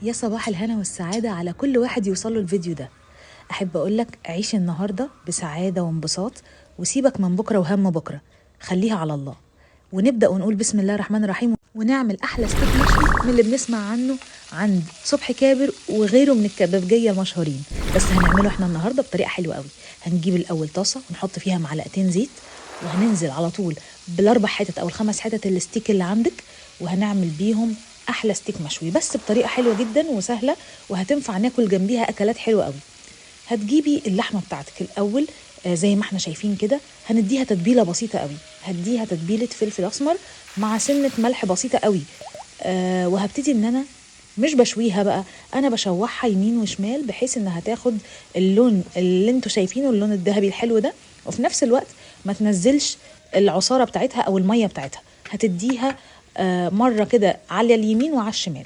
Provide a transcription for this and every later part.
يا صباح الهنا والسعادة على كل واحد يوصله الفيديو ده. أحب أقولك عيش النهاردة بسعادة وانبساط، وسيبك من بكرة وهم بكرة، خليها على الله. ونبدأ ونقول بسم الله الرحمن الرحيم، ونعمل أحلى ستيك مشوي من اللي بنسمع عنه عند صبحي كابر وغيره من الكبابجية المشهورين. بس هنعمله احنا النهاردة بطريقة حلوة قوي. هنجيب الأول طاسة ونحط فيها معلقتين زيت، وهننزل على طول بالاربع حتت او الخمس حتت الستيك اللي عندك، وهنعمل بيهم احلى ستيك مشوي بس بطريقه حلوه جدا وسهله، وهتنفع ناكل جنبيها اكلات حلوه قوي. هتجيبي اللحمه بتاعتك الاول، زي ما احنا شايفين كده، هنديها تتبيله بسيطه قوي. هديها تتبيله فلفل اسمر مع سنه ملح بسيطه قوي. وهبتدي ان انا مش بشويها بقى، انا بشوحها يمين وشمال بحيث انها تاخد اللون اللي انتوا شايفينه، اللون الذهبي الحلو ده، وفي نفس الوقت ما تنزلش العصاره بتاعتها او الميه بتاعتها. هتديها مره كده على اليمين وعلى الشمال.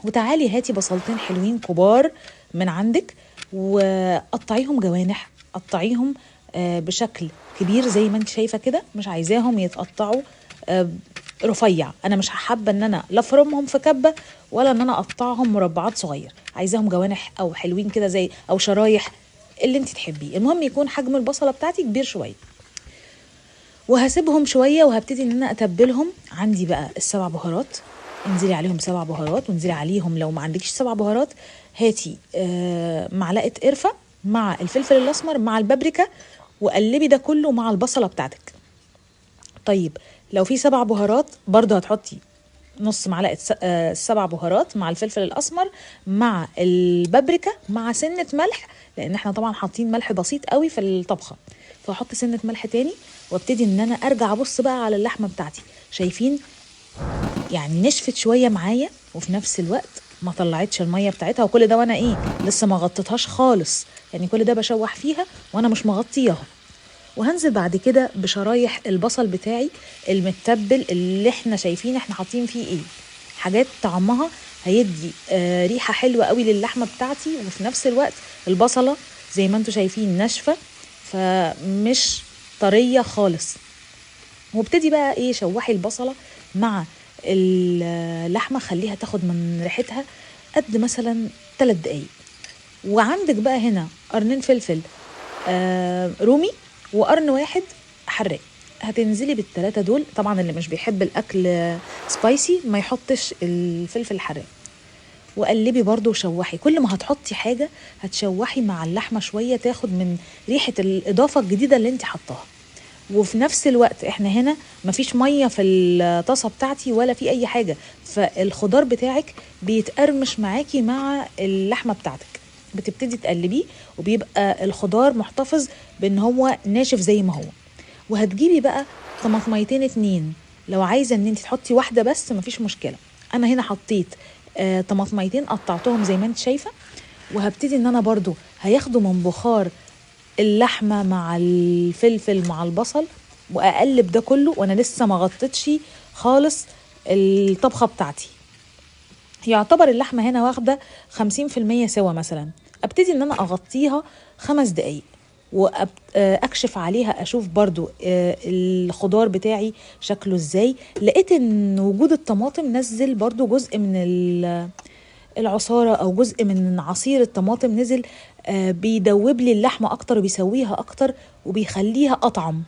وتعالي هاتي بصلتين حلوين كبار من عندك، وقطعيهم جوانح، قطعيهم بشكل كبير زي ما انت شايفه كده. مش عايزاهم يتقطعوا رفيع، انا مش حابه ان انا لا افرمهم في كبه ولا ان انا اقطعهم مربعات صغير، عايزاهم جوانح او حلوين كده زي او شرايح اللي انت تحبيه. المهم يكون حجم البصله بتاعتي كبير شويه. وهسيبهم شويه وهبتدي ان انا اتبلهم. عندي بقى السبع بهارات، انزلي عليهم سبع بهارات، وانزلي عليهم لو ما عندكش سبع بهارات هاتي معلقه قرفه مع الفلفل الاسمر مع البابريكا، وقلبي ده كله مع البصله بتاعتك. طيب لو في سبع بهارات برضه هتحطي نص معلقه سبع بهارات مع الفلفل الاسمر مع البابريكا مع سنه ملح، لان احنا طبعا حاطين ملح بسيط قوي في الطبخه، فاحط سنه ملح تاني. وابتدي ان انا ارجع ابص بقى على اللحمه بتاعتي. شايفين يعني نشفت شويه معايا، وفي نفس الوقت ما طلعتش الميه بتاعتها، وكل ده وانا لسه ما غطيتهاش خالص، يعني كل ده بشوح فيها وانا مش مغطياها. وهنزل بعد كده بشرايح البصل بتاعي المتبل اللي احنا شايفين احنا حاطين فيه حاجات طعمها هيدي ريحة حلوة قوي للحمة بتاعتي، وفي نفس الوقت البصلة زي ما انتوا شايفين ناشفة، فمش طرية خالص. وابتدي بقى شوحي البصلة مع اللحمة، خليها تاخد من ريحتها قد مثلا 3 دقايق. وعندك بقى هنا قرنين فلفل رومي وقرن واحد حراق، هتنزلي بالثلاثه دول. طبعا اللي مش بيحب الاكل سبايسي ما يحطش الفلفل الحراق. وقلبي برضو وشوحي، كل ما هتحطي حاجه هتشوحي مع اللحمه شويه تاخد من ريحه الاضافه الجديده اللي انت حطاها. وفي نفس الوقت احنا هنا مفيش ميه في الطاسه بتاعتي ولا في اي حاجه، فالخضار بتاعك بيتقرمش معاكي مع اللحمه بتاعتك. بتبتدي تقلبيه وبيبقى الخضار محتفظ بان هو ناشف زي ما هو. وهتجيبي بقى طماطميتين 2، لو عايزه ان انت تحطي واحده بس مفيش مشكله. انا هنا حطيت طماطميتين قطعتهم زي ما انت شايفه. وهبتدي ان انا برضو هياخدوا من بخار اللحمه مع الفلفل مع البصل، واقلب ده كله وانا لسه ما غطيتش خالص الطبخه بتاعتي. يعتبر اللحمه هنا واخده 50% سوا مثلا. ابتدي ان انا اغطيها 5 دقايق واكشف عليها اشوف برضو الخضار بتاعي شكله ازاي. لقيت ان وجود الطماطم نزل برضو جزء من العصارة او جزء من عصير الطماطم نزل، بيدوب لي اللحمة اكتر وبيسويها اكتر وبيخليها اطعم.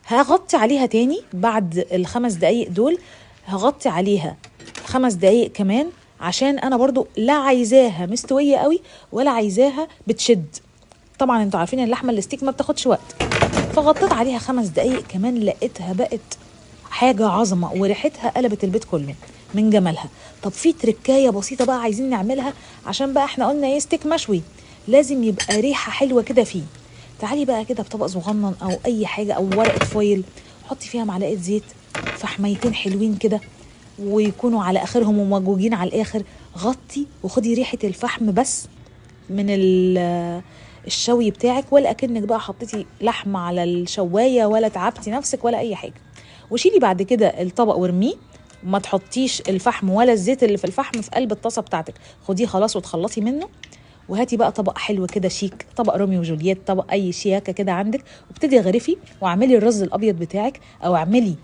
هغطي عليها تاني بعد ال5 دقايق دول، هغطي عليها 5 دقايق كمان، عشان انا برضو لا عايزاها مستوية قوي ولا عايزاها بتشد. طبعا انتوا عارفين اللحمة الستيك ما بتاخدش وقت. فغطيت عليها 5 دقايق كمان، لقيتها بقت حاجة عظمة وريحتها قلبت البيت كله من جمالها. طب في تركاية بسيطة بقى عايزين نعملها، عشان بقى احنا قلنا ستيك مشوي لازم يبقى ريحة حلوة كده فيه. تعالي بقى كده بطبق صغنن او اي حاجة او ورقة فويل، حطي فيها معلقة زيت، فحميتين حلوين كده ويكونوا على اخرهم ومجوجين على الاخر. غطي وخدي ريحة الفحم بس من الشوي بتاعك، ولا اكنك بقى حطيتي لحمه على الشوايه ولا تعبتي نفسك ولا اي حاجه. وشيلي بعد كده الطبق وارميه، ما تحطيش الفحم ولا الزيت اللي في الفحم في قلب الطاسه بتاعتك، خديه خلاص وتخلصي منه. وهاتي بقى طبق حلو كده شيك، طبق روميو وجولييت، طبق اي شياكه كده عندك، وابتدي غرفي واعملي الرز الابيض بتاعك او اعملي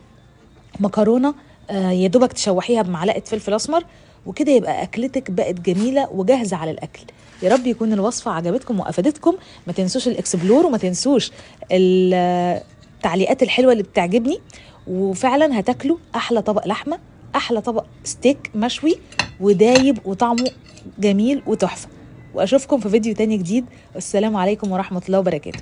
مكرونه يا دوبك تشوحيها بمعلقه فلفل اسمر وكده يبقى اكلتك بقت جميله وجاهزه على الاكل. يا رب يكون الوصفه عجبتكم وافادتكم. ما تنسوش الاكسبلور وما تنسوش التعليقات الحلوه اللي بتعجبني، وفعلا هتاكلوا احلى طبق لحمه، احلى طبق ستيك مشوي ودايب وطعمه جميل وتحفه. واشوفكم في فيديو تاني جديد، والسلام عليكم ورحمه الله وبركاته.